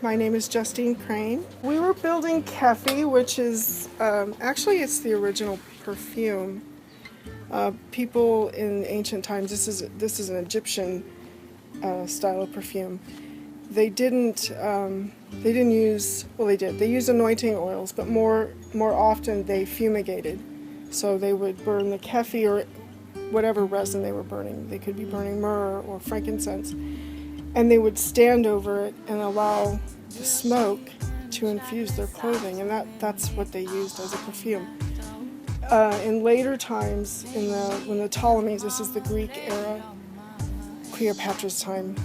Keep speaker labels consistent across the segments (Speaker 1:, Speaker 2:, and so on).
Speaker 1: My name is Justine Crane. We were building Kyphi, which is, actually it's the original perfume. People in ancient times, this is an Egyptian style of perfume. They didn't use, well they did, they used anointing oils, but more often they fumigated. So they would burn the Kyphi or whatever resin they were burning. They could be burning myrrh or frankincense. And they would stand over it and allow the smoke to infuse their clothing, and that's what they used as a perfume. In later times, when the Ptolemies, this is the Greek era, Cleopatra's time,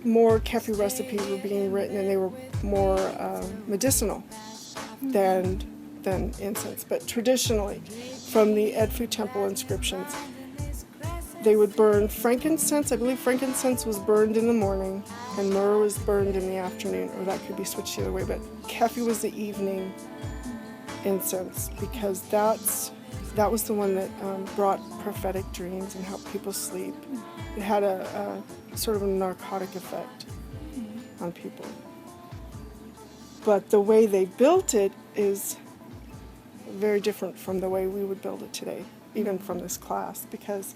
Speaker 1: more Kyphi recipes were being written, and they were more medicinal than incense. But traditionally, from the Edfu Temple inscriptions, they would burn frankincense. I believe frankincense was burned in the morning and myrrh was burned in the afternoon, or that could be switched the other way, but Kyphi was the evening incense because that was the one that brought prophetic dreams and helped people sleep. It had a sort of a narcotic effect on people. But the way they built it is very different from the way we would build it today, even from this class, because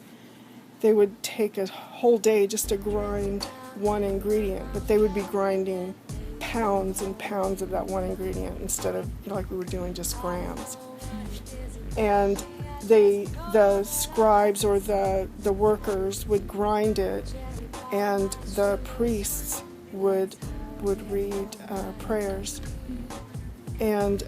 Speaker 1: they would take a whole day just to grind one ingredient, but they would be grinding pounds and pounds of that one ingredient instead of, like we were doing, just grams. And the scribes or the workers would grind it, and the priests would read prayers, and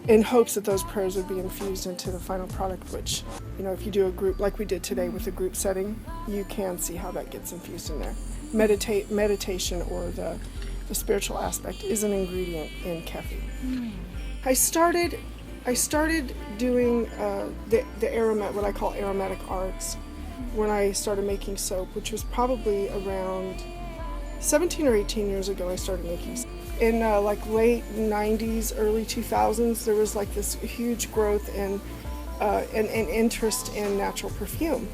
Speaker 1: in hopes that those prayers would be infused into the final product, which, if you do a group like we did today with a group setting, you can see how that gets infused in there. Meditation or the spiritual aspect is an ingredient in Kyphi. I started doing the what I call aromatic arts, when I started making soap, which was probably around 17 or 18 years ago. I started making soap. In late 90s, early 2000s, there was this huge growth in an interest in natural perfume.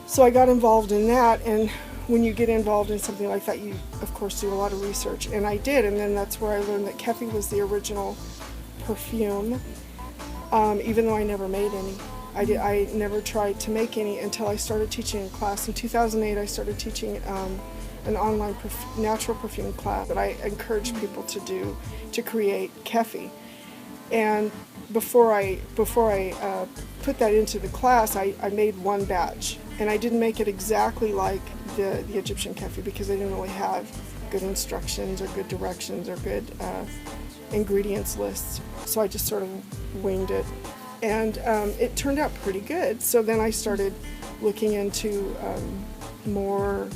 Speaker 1: So I got involved in that, and when you get involved in something like that, you of course do a lot of research, and I did, and then that's where I learned that Kyphi was the original perfume, even though I never made any. I never tried to make any until I started teaching a class. In 2008, I started teaching an online natural perfume class that I encourage people to create Kyphi. And before I put that into the class, I made one batch, and I didn't make it exactly like the Egyptian Kyphi because I didn't really have good instructions or good directions or good ingredients lists. So I just sort of winged it, and it turned out pretty good. So then I started looking into more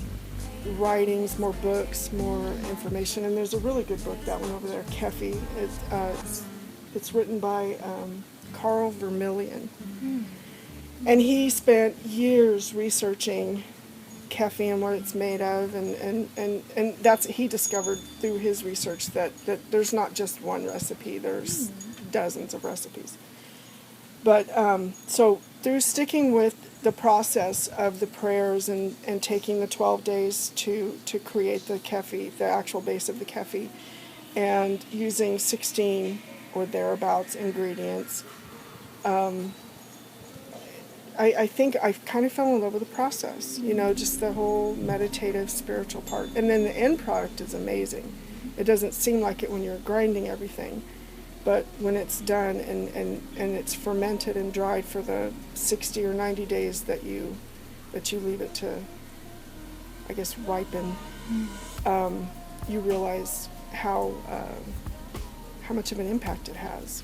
Speaker 1: writings, more books, more information, and there's a really good book, that one over there, Kyphi. It's written by Carl Vermillion, and he spent years researching Kyphi and what it's made of, and that's, he discovered through his research that there's not just one recipe, there's dozens of recipes. But so through sticking with the process of the prayers and taking the 12 days to create the Kyphi, the actual base of the Kyphi, and using 16 or thereabouts ingredients, I think I kind of fell in love with the process, just the whole meditative, spiritual part. And then the end product is amazing. It doesn't seem like it when you're grinding everything, but when it's done and it's fermented and dried for the 60 or 90 days that you leave it to, I guess, ripen, you realize how much of an impact it has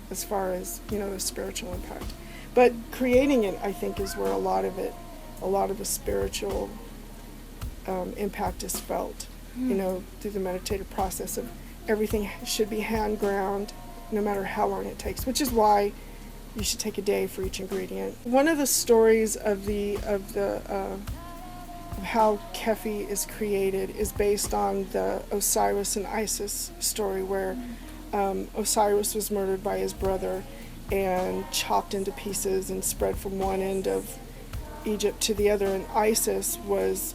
Speaker 1: as far as, the spiritual impact. But creating it, I think, is where a lot of the spiritual impact is felt, through the meditative process of everything should be hand ground, no matter how long it takes, which is why you should take a day for each ingredient. One of the stories of how Kyphi is created is based on the Osiris and Isis story, where Osiris was murdered by his brother and chopped into pieces and spread from one end of Egypt to the other, and Isis was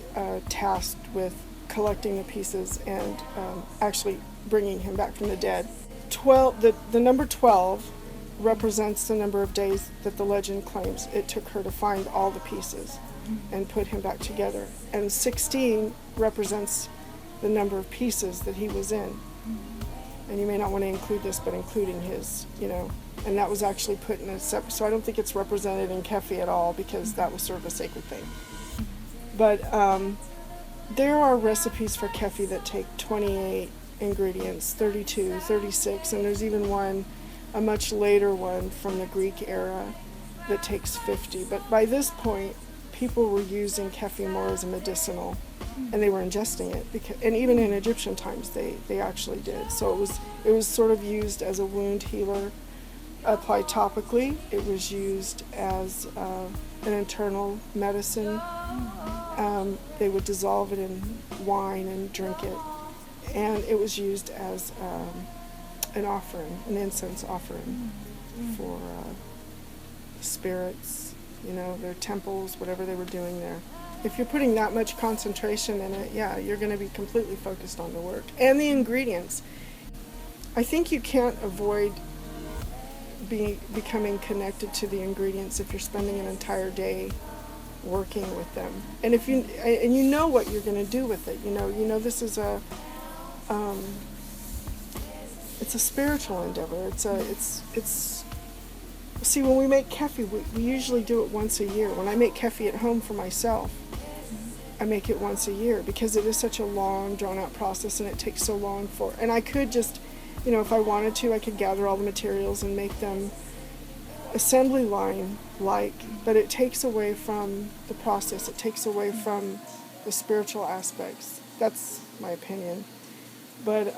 Speaker 1: tasked with collecting the pieces and actually bringing him back from the dead. The number 12 represents the number of days that the legend claims it took her to find all the pieces and put him back together. And 16 represents the number of pieces that he was in. And you may not want to include this, but including his, and that was actually put in a separate, so I don't think it's represented in Kyphi at all, because that was sort of a sacred thing. But there are recipes for Kyphi that take 28 ingredients, 32, 36, and there's even one, a much later one from the Greek era, that takes 50. But by this point, people were using Kyphi more as a medicinal, and they were ingesting it, and even in Egyptian times they actually did. So it was sort of used as a wound healer, applied topically. It was used as an internal medicine. They would dissolve it in wine and drink it, and it was used as an offering, an incense offering for spirits, their temples, whatever they were doing there. If you're putting that much concentration in it, you're going to be completely focused on the work. And the ingredients. I think you can't avoid becoming connected to the ingredients if you're spending an entire day working with them. And if you know what you're going to do with it, this is it's a spiritual endeavor. See, when we make Kyphi, we usually do it once a year. When I make Kyphi at home for myself, I make it once a year, because it is such a long, drawn-out process, and it takes so long and I could just, if I wanted to, I could gather all the materials and make them assembly line-like, but it takes away from the process. It takes away from the spiritual aspects. That's my opinion. But,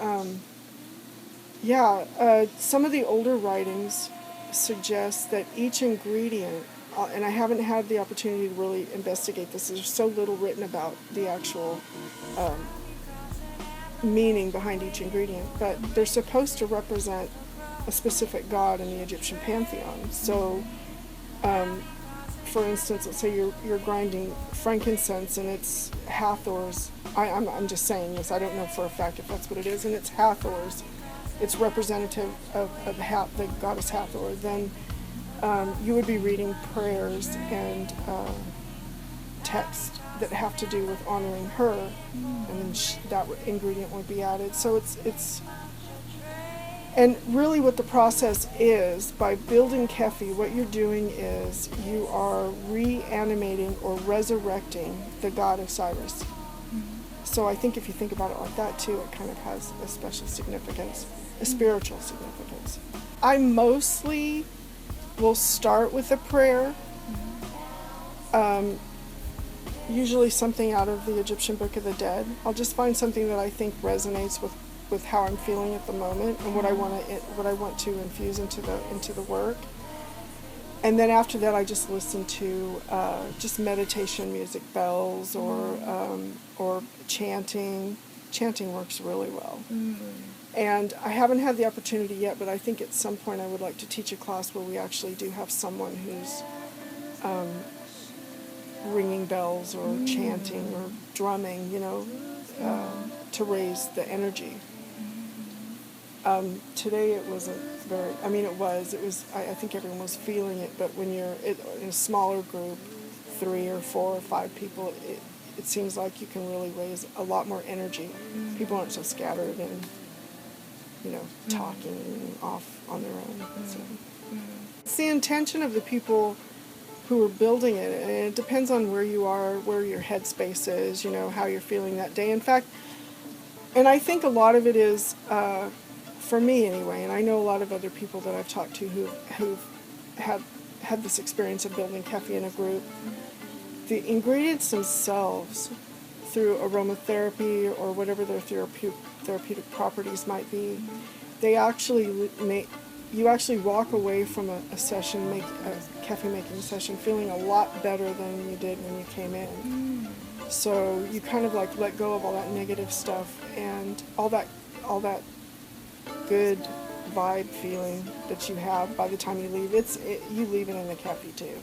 Speaker 1: some of the older writings suggest that each ingredient, and I haven't had the opportunity to really investigate this, there's so little written about the actual meaning behind each ingredient, but they're supposed to represent a specific god in the Egyptian pantheon. So, for instance, let's say you're grinding frankincense, and it's Hathor's, I'm just saying this, I don't know for a fact if that's what it is, and it's Hathor's, it's representative of the goddess Hathor, then you would be reading prayers and text that have to do with honoring her, and then that ingredient would be added. So it's and really what the process is, by building Kyphi, what you're doing is you are reanimating or resurrecting the god Osiris. So I think if you think about it like that too, it kind of has a special significance, a spiritual significance. I mostly will start with a prayer, usually something out of the Egyptian Book of the Dead. I'll just find something that I think resonates with how I'm feeling at the moment and what I want to infuse into the work. And then after that, I just listen to just meditation music, bells, or chanting. Chanting works really well. And I haven't had the opportunity yet, but I think at some point I would like to teach a class where we actually do have someone who's ringing bells or chanting or drumming, to raise the energy. Today it wasn't very, it was, I think everyone was feeling it, but when you're in a smaller group, 3 or 4 or 5 people, it seems like you can really raise a lot more energy. People aren't so scattered and, talking off on their own. So. It's the intention of the people who are building it, and it depends on where you are, where your headspace is, how you're feeling that day. In fact, and I think a lot of it is, for me anyway, and I know a lot of other people that I've talked to who've had this experience of building Kyphi in a group, the ingredients themselves, through aromatherapy or whatever their therapeutic properties might be, they actually you actually walk away from a session, a Kyphi making session, feeling a lot better than you did when you came in. So you kind of like let go of all that negative stuff and all that good vibe feeling that you have by the time you leave. You leave it in the Kyphi too.